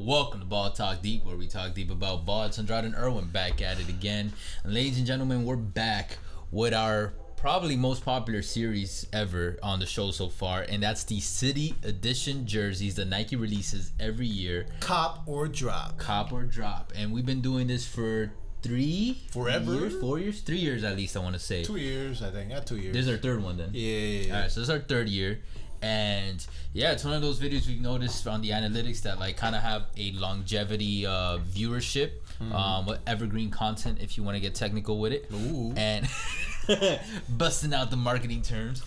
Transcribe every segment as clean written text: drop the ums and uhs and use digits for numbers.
Welcome to Ball Talk Deep, where we talk deep about ball. It's Andrade and Irwin back at it again. And ladies and gentlemen, we're back with our probably most popular series ever on the show so far, and that's the City Edition jerseys that Nike releases every year. Cop or drop. Cop or drop. And we've been doing this for 4 years, 3 years at least, I want to say. 2 years, I think. 2 years. This is our third one then. Yeah. All right, so this is our third year. And yeah, it's one of those videos we've noticed on the analytics that like kind of have a longevity viewership, with evergreen content if you want to get technical with it. Ooh. And busting out the marketing terms.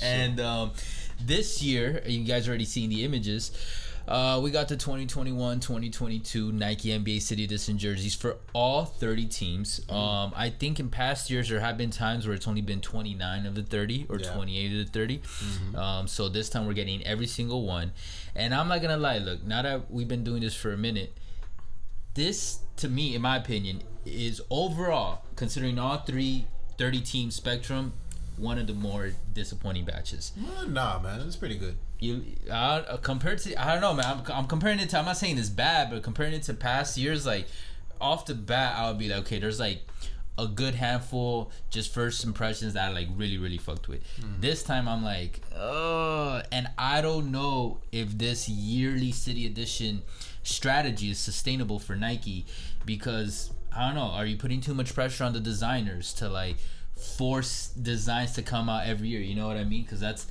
And this year, you guys already seen the images. We got the 2021-2022 Nike NBA City Edition jerseys for all 30 teams. I think in past years there have been times where it's only been 29 of the 30 or 28 of the 30. So this time we're getting every single one. And I'm not gonna lie, look, now that we've been doing this for a minute, this to me, in my opinion, is overall, considering all 30 team spectrum, one of the more disappointing batches. Well, nah, man, it's pretty good. Compared to, I don't know, man. I'm comparing it to. I'm not saying it's bad, but comparing it to past years, like off the bat, I would be like, okay, there's like a good handful, just first impressions that I like really fucked with. This time, I'm like, oh, and I don't know if this yearly City Edition strategy is sustainable for Nike, because I don't know. Are you putting too much pressure on the designers to like force designs to come out every year? You know what I mean? Because that's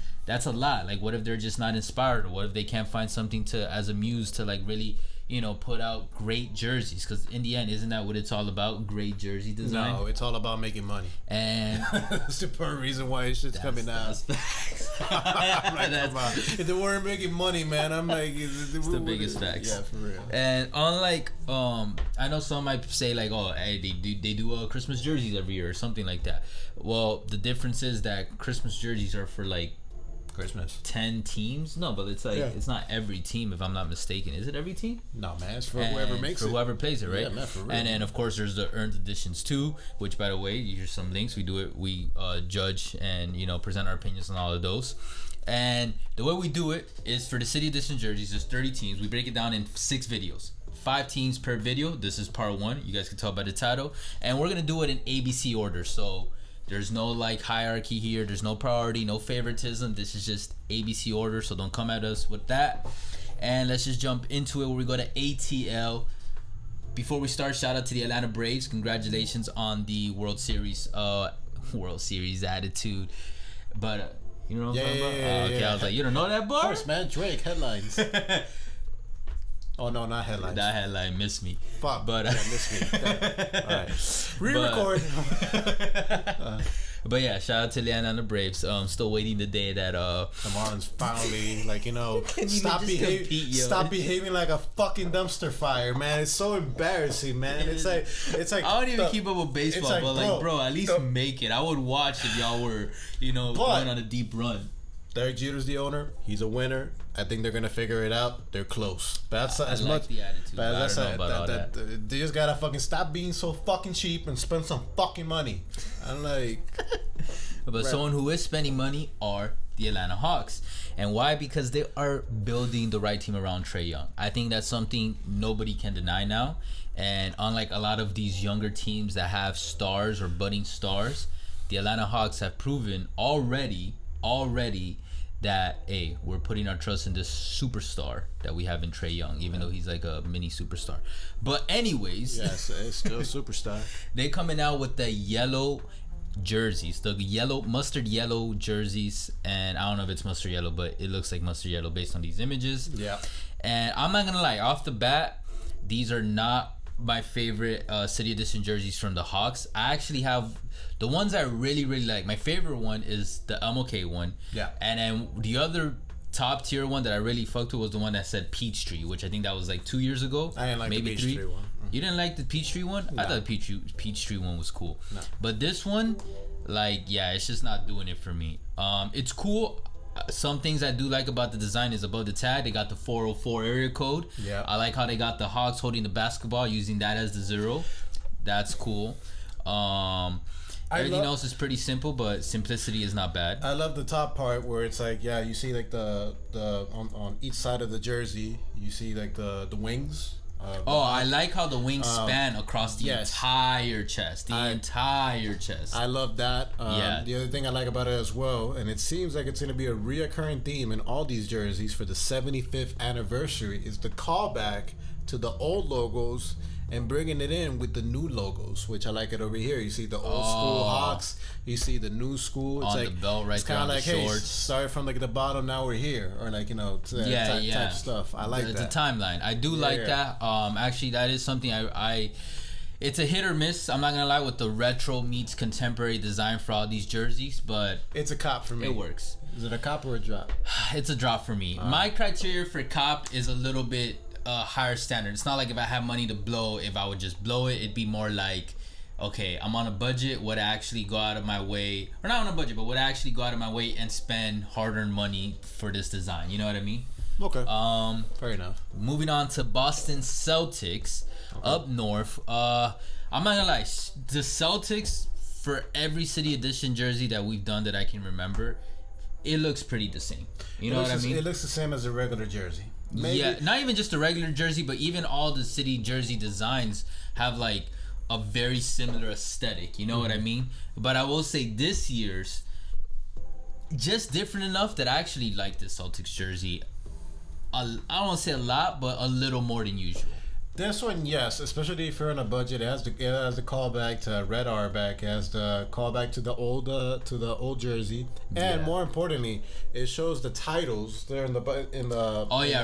a lot. Like, what if they're just not inspired, or what if they can't find something to as a muse to like really, you know, put out great jerseys? Because in the end, isn't that what it's all about? Great jersey design. No, it's all about making money, and that's the per reason why shit's coming out. I'm like, come on. If they weren't making money, man, I'm like, it's the biggest facts. Yeah, for real. And unlike, I know some might say like, oh, hey, they do Christmas jerseys every year or something like that. Well, the difference is that Christmas jerseys are for like Christmas 10 teams. No, but it's like it's not every team, if I'm not mistaken. Is it every team? No, man, it's for whoever makes it, whoever plays it, right? Yeah, man, for real. And then of course there's the earned editions too, which, by the way, here's some links. We judge and, you know, present our opinions on all of those. And the way we do it is for the City Edition jerseys, there's 30 teams. We break it down in 6 videos. 5 teams per video. This is part 1. You guys can tell by the title. And we're gonna do it in ABC order. So there's no like hierarchy here. There's no priority, no favoritism. This is just ABC order. So don't come at us with that. And let's just jump into it where we go to ATL. Before we start, shout out to the Atlanta Braves. Congratulations on the World Series attitude. But you know what I'm talking about? Okay, I was like, you don't know that bar? Of course, man. Drake headlines. Oh no, not headlines. That headline missed me. Fuck. But missed me. Alright. Re-record. But yeah, shout out to the Atlanta Braves. Still waiting the day that the Marlins finally, like, you know, stop behaving like a fucking dumpster fire, man. It's so embarrassing, man. It's like I don't even keep up with baseball, like, but like, bro, at least make it. I would watch if y'all were, you know, going on a deep run. Derek Jeter's the owner. He's a winner. I think they're gonna figure it out. They're close. But that's as like much the attitude. But I don't know about all that. They just gotta fucking stop being so fucking cheap and spend some fucking money. I'm like, but someone who is spending money are the Atlanta Hawks. And why? Because they are building the right team around Trae Young. I think that's something nobody can deny now. And unlike a lot of these younger teams that have stars or budding stars, the Atlanta Hawks have proven already that, hey, we're putting our trust in this superstar that we have in Trae Young, even though he's like a mini superstar. But anyways, yes, it's still a superstar. They coming out with the yellow jerseys, the mustard yellow jerseys, and I don't know if it's mustard yellow, but it looks like mustard yellow based on these images. Yeah. And I'm not gonna lie, off the bat, these are not my favorite City Edition jerseys from the Hawks. I actually have the ones I really like. My favorite one is the MLK one. Yeah. And then the other top tier one that I really fucked with was the one that said Peachtree, which I think that was like 2 years ago. I didn't like maybe the Peachtree 3. one. You didn't like the Peachtree one? No. I thought the Peachtree one was cool. No. But this one, like, yeah, it's just not doing it for me. It's cool. Some things I do like about the design is above the tag, they got the 404 area code. Yeah. I like how they got the Hawks holding the basketball, using that as the 0. That's cool. Everything else is pretty simple, but simplicity is not bad. I love the top part where it's like, yeah, you see like the on each side of the jersey, you see like the wings. I like how the wings span across the entire chest. I love that. The other thing I like about it as well, and it seems like it's going to be a reoccurring theme in all these jerseys for the 75th anniversary, is the callback to the old logos and bringing it in with the new logos, which I like it over here. You see the old school Hawks, you see the new school. It's on like the belt right there on the shorts. Hey, started from like the bottom, now we're here, or like type stuff. I like that. The timeline. I do like that. Actually, that is something I it's a hit or miss. I'm not gonna lie with the retro meets contemporary design for all these jerseys, but it's a cop for me. It works. Is it a cop or a drop? It's a drop for me. My criteria for cop is a little bit higher standard. It's not like if I have money to blow, if I would just blow it, it'd be more like, okay, I'm on a budget, would I actually go out of my way, or not on a budget, but would I actually go out of my way and spend hard-earned money for this design? You know what I mean? Okay. Fair enough. Moving on to Boston Celtics up north. I'm not gonna lie, the Celtics, for every city edition jersey that we've done that I can remember, it looks pretty the same. You know what I mean? It looks the same as a regular jersey. Maybe. Yeah, not even just a regular jersey, but even all the city jersey designs have like a very similar aesthetic. You know what I mean? But I will say this year's just different enough that I actually like the Celtics jersey. I don't want to say a lot, but a little more than usual. This one, yes, especially if you're on a budget, it has the callback to Red Auerbach, it has the callback to the old jersey, and more importantly, it shows the titles there in the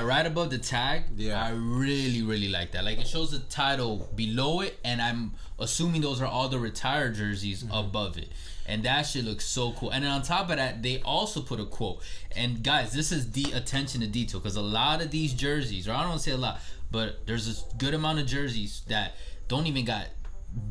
right above the tag. Yeah, I really like that. Like, it shows the title below it, and I'm assuming those are all the retired jerseys above it. And that shit looks so cool. And then on top of that, they also put a quote. And guys, this is the attention to detail, because a lot of these jerseys, or I don't want to say a lot, but there's a good amount of jerseys that don't even got,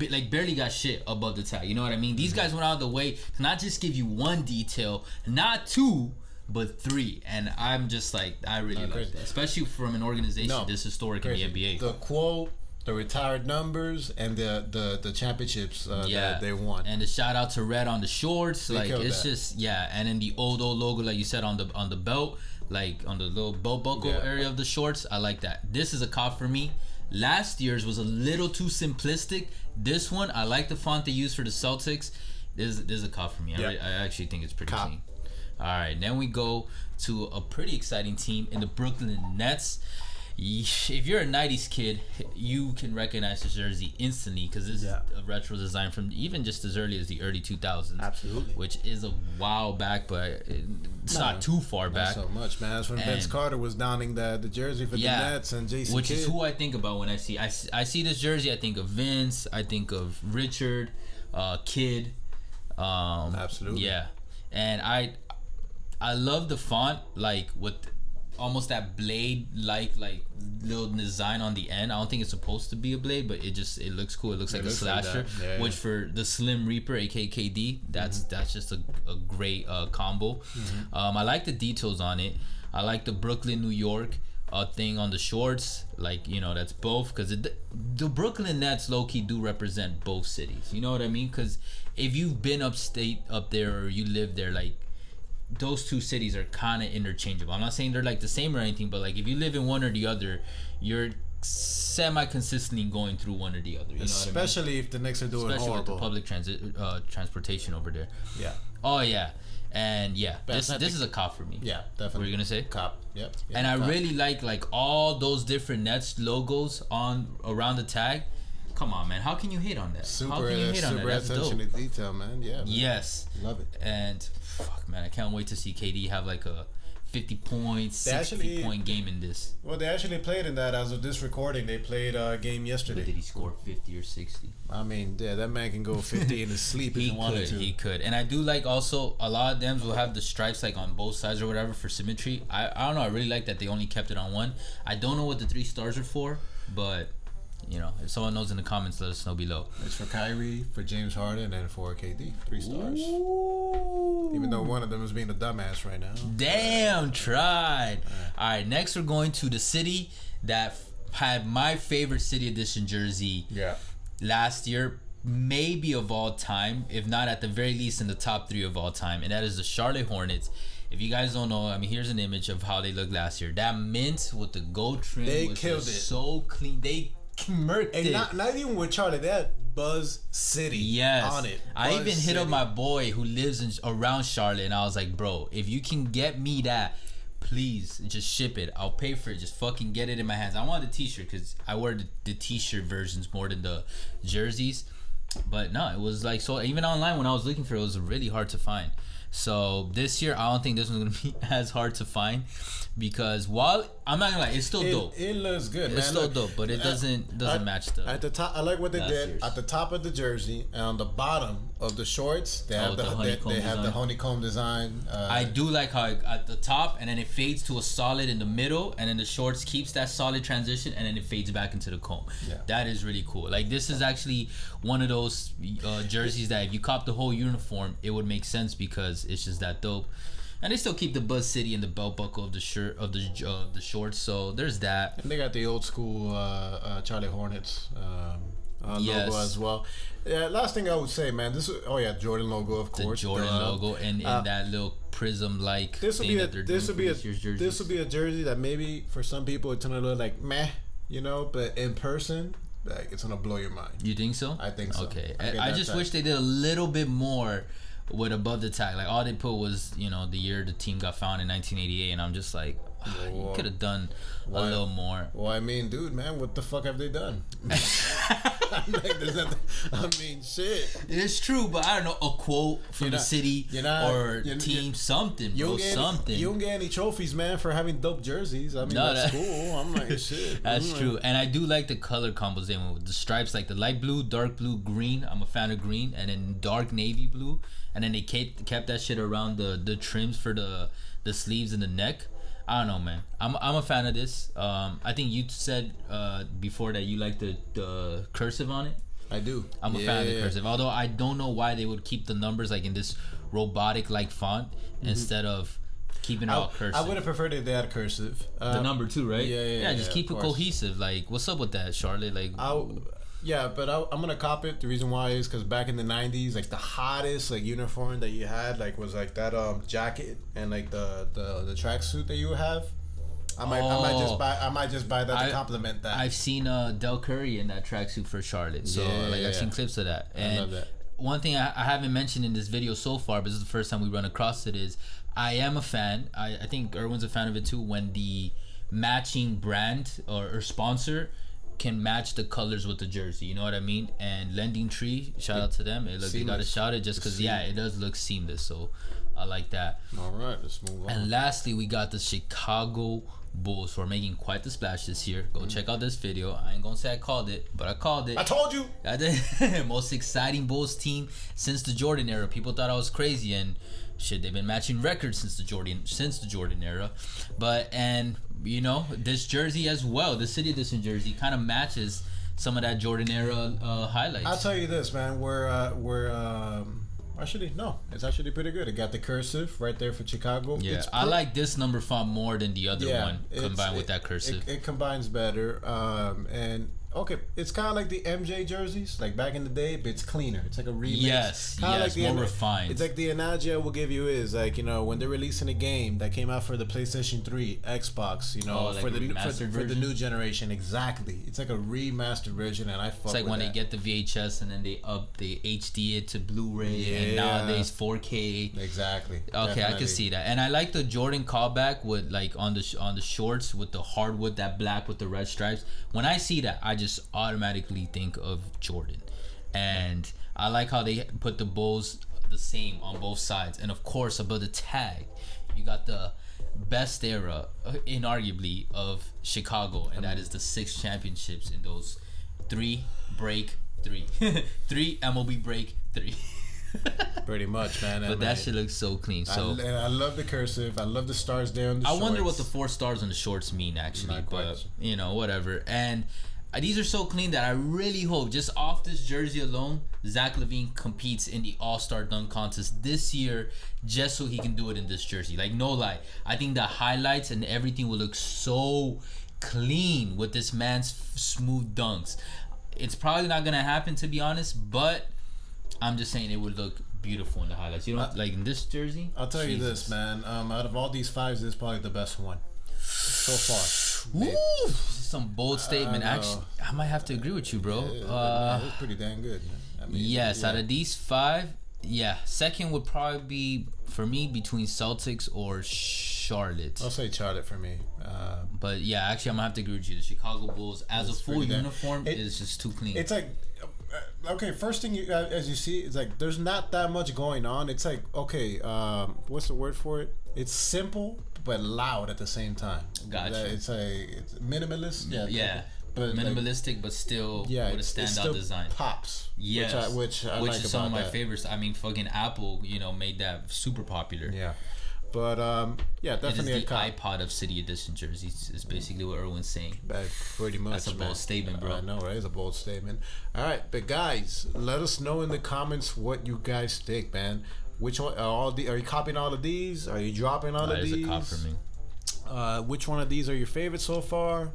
like, barely got shit above the tag. You know what I mean? These guys went out of the way to not just give you one detail, not two, but three. And I'm just like, I really like that, especially from an organization this historic in the NBA. The quote, the retired numbers, and the championships that they won, and the shout out to Red on the shorts. Like, it's just and then the old logo, like you said, on the belt, like on the little belt buckle area of the shorts. I like that. This is a cop for me. Last year's was a little too simplistic. This one, I like the font they used for the Celtics. This is a cop for me. I actually think it's pretty clean. All right, then we go to a pretty exciting team in the Brooklyn Nets. If you're a 90s kid, you can recognize this jersey instantly, because this is a retro design from even just as early as the early 2000s. Absolutely. Which is a while back, but it's not too far back. Not so much, man. That's when Vince Carter was donning the jersey for the Nets, and Jason Which Kidd. is who I think about when I see this jersey. I think of Vince. I think of Richard, Kidd. Absolutely. Yeah. And I love the font, like, with almost that blade like little design on the end. I don't think it's supposed to be a blade, but it looks cool. It looks like a slasher, which for the Slim Reaper, aka KD, that's just a great combo. I like the details on it. I like the Brooklyn, New York thing on the shorts. Like, you know, that's both, because the Brooklyn Nets low-key do represent both cities. You know what I mean? Because if you've been upstate up there, or you live there, like, those two cities are kind of interchangeable. I'm not saying they're like the same or anything, but like, if you live in one or the other, you're semi-consistently going through one or the other. You know Especially what I mean? If the Knicks are doing Especially horrible. with the public transportation over there. Yeah. Oh yeah. And this is a cop for me. Yeah, definitely. What were you gonna say? Cop. Yep. And I really like all those different Nets logos around the tag. Come on, man. How can you hate on that? Super, How can you hate on that? That's attention dope. to detail, man. Yeah. Man. Yes. Love it. And fuck, man, I can't wait to see KD have like a 50 point, 60 point game in this. Well, they actually played in that as of this recording. They played a game yesterday. But did he score 50 or 60? I mean, yeah, that man can go 50 in his sleep if he wanted to. He could. And I do like also, a lot of them will have the stripes like on both sides or whatever for symmetry. I don't know. I really like that they only kept it on one. I don't know what the 3 stars are for, but, you know, if someone knows in the comments, let us know below. It's for Kyrie, for James Harden, and for KD. 3 stars. Ooh. Even though one of them is being a dumbass right now. Damn, tried. All right, next we're going to the city that had my favorite city edition jersey last year. maybe of all time, if not at the very least in the top 3 of all time, and that is the Charlotte Hornets. If you guys don't know, I mean, here's an image of how they looked last year. That mint with the gold trim was killed it. So clean. They murked it. Not even with Charlotte. They had Buzz City on it. I even hit up my boy who lives around Charlotte, and I was like, bro, if you can get me that, please just ship it. I'll pay for it. Just fucking get it in my hands. I want the t-shirt because I wear the t-shirt versions more than the jerseys. But no, it was like, so even online when I was looking for it, it was really hard to find. So this year, I don't think this one's gonna be as hard to find, because while I'm not gonna lie, it's still dope. It looks good, man. It's still dope, but it doesn't match the. At the top, I like what they did year's. at the top of the jersey, and on the bottom of the shorts, they have the honeycomb design. I do like how at the top, and then it fades to a solid in the middle, and then the shorts keeps that solid transition, and then it fades back into the comb. Yeah. That is really cool. Like, this is actually one of those jerseys that if you cop the whole uniform, it would make sense because it's just that dope. And they still keep the Buzz City and the belt buckle of the shirt of the shorts. So there's that. And they got the old school Charlie Hornets logo as well. Yeah. Last thing I would say, man. Jordan logo, of course. The Jordan logo and that little prism like thing that they're doing for this year's jerseys. This will be a jersey that maybe for some people it's gonna look like meh, but in person, like, it's gonna blow your mind. You think so? I think so. Okay. I just wish they did a little bit more with above the tag. Like, all they put was, the year the team got founded in 1988, and I'm just like, you could have done a little more. Well, I mean, dude, man, what the fuck have they done? Shit. It's true, but I don't know, a quote from the city or team, something, bro, something. You don't get any trophies, man, for having dope jerseys. I mean, that's cool. I'm like, shit. That's true. And I do like the color combos they went with. The stripes, like the light blue, dark blue, green. I'm a fan of green. And then dark navy blue. And then they kept that shit around the trims for the sleeves and the neck. I don't know, man. I'm a fan of this. I think you said before that you like the cursive on it. I do. I'm a fan of the cursive. Although I don't know why they would keep the numbers like in this robotic like font instead of keeping it all cursive. I would have preferred if they had cursive. The number 2, right? Yeah. Just keep it cohesive. Like, what's up with that, Charlotte? Like, I'm gonna cop it. The reason why is because back in the 90s, like, the hottest like uniform that you had was like that jacket and like the tracksuit that you would have. I might just buy that to complement that. I've seen Del Curry in that tracksuit for Charlotte, so I've seen clips of that. And I love that. One thing I haven't mentioned in this video so far, but this is the first time we run across it, is I am a fan. I think Erwin's a fan of it too. When the matching brand or sponsor can match the colors with the jersey, you know what I mean? And Lending Tree, shout out to them. They got to shout it just because it does look seamless. So I like that. All right, let's move on. And lastly, we got the Chicago Bulls, who are making quite the splash this year. Go check out this video. I ain't gonna say I called it, but I called it. I told you. Most exciting Bulls team since the Jordan era. People thought I was crazy, and shit, they've been matching records since the Jordan era. This jersey as well, the city edition jersey, kind of matches some of that Jordan era highlights. I'll tell you this, man. It's actually pretty good. It got the cursive right there for Chicago. Yeah, I like this number font more than the other one combined with that cursive. It combines better. It's kind of like the MJ jerseys, like back in the day, but it's cleaner. It's like a remix. Yes, like more refined. It's like the analogy I will give you is like, when they're releasing a game that came out for the PlayStation 3, Xbox, for the new generation. Exactly. It's like a remastered version, and I fuck with It's like when they get the VHS and then they HD it to Blu-ray, and nowadays 4K. Exactly. Okay, Definitely. I can see that, and I like the Jordan callback with like on the shorts with the hardwood, that black with the red stripes. When I see that, I just automatically think of Jordan. And I like how they put the Bulls the same on both sides, and of course above the tag you got the best era inarguably of Chicago, and that is the 6 championships in those 3 break 3 3 MLB break 3. Pretty much, man. But that shit looks so clean. So I love the cursive. I love the stars there on the shorts. I wonder what the 4 stars on the shorts mean actually. Not but whatever. And these are so clean that I really hope, just off this jersey alone, Zach LaVine competes in the All-Star Dunk Contest this year, just so he can do it in this jersey. Like, no lie, I think the highlights and everything will look so clean with this man's smooth dunks. It's probably not gonna happen, to be honest, but I'm just saying it would look beautiful in the highlights. You know, like in this jersey. I'll tell you this, man. Out of all these fives, this is probably the best one so far. Ooh, some bold statement. Actually, I might have to agree with you, bro. It's pretty damn good, man. I mean, yes, out of these five, second would probably be for me between Celtics or Charlotte. I'll say Charlotte for me. But yeah, actually, I'm gonna have to agree with you. The Chicago Bulls as a full uniform is just too clean. It's like, okay, first thing you as you see, it's like there's not that much going on. It's like, okay, what's the word for it? It's simple but loud at the same time. Gotcha. It's minimalist. Yeah. But minimalistic, but still with a standout design. Pops. Yes. Which I which like is some of my that. favorites. I mean, fucking Apple, made that super popular. Yeah. But definitely it is the iPod of City Edition jerseys. Is basically what Erwin's saying. Pretty much. That's a bold statement, bro. I know, right? It's a bold statement. All right, but guys, let us know in the comments what you guys think, man. Which one? Are you copying all of these? Are you dropping all of these? That is a cop for me. Which one of these are your favorites so far?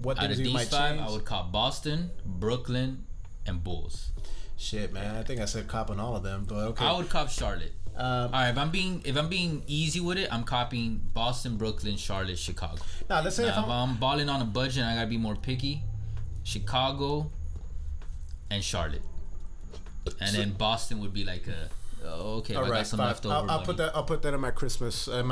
What things you might change? I would cop Boston, Brooklyn, and Bulls. Shit, man. I think I said cop on all of them, but okay. I would cop Charlotte. All right, if I'm being easy with it, I'm copying Boston, Brooklyn, Charlotte, Chicago. Now let's say if I'm balling on a budget and I gotta be more picky, Chicago and Charlotte, and then Boston would be like a. Okay, I got some leftover. I'll put that in my Christmas. Yeah.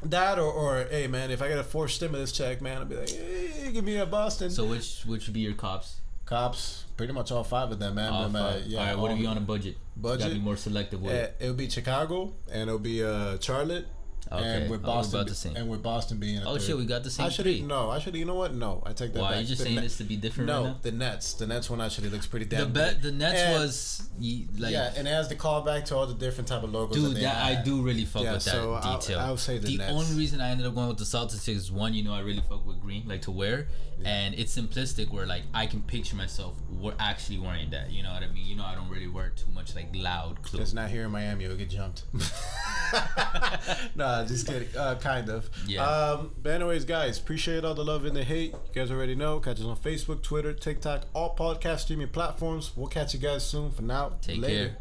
That or hey man, if I get a forced stimulus check, man, I'll be like, hey, give me a Boston. So which would be your cops? Cops, pretty much all five of them, man. All five. All right, what are you on a budget? You gotta be more selective with it. It'll be Chicago and it'll be Charlotte. Okay. And with Boston being a third. Shit, we got the same three. You know what? No, I take that back. Why are you just saying this to be different right now? The Nets one actually looks pretty damn good. The Nets was like... Yeah, and it has the callback to all the different type of logos. Dude, I do really fuck with that detail. I would say the Nets. The only reason I ended up going with the Celtics is one, I really fuck with green, like to wear. Yeah. And it's simplistic where like I can picture myself actually wearing that. You know what I mean? I don't really wear too much like loud clothes. Just not here in Miami, you'll get jumped. Nah, just kidding. Kind of. Yeah. But anyways, guys, appreciate all the love and the hate. You guys already know. Catch us on Facebook, Twitter, TikTok, all podcast streaming platforms. We'll catch you guys soon. For now, take care.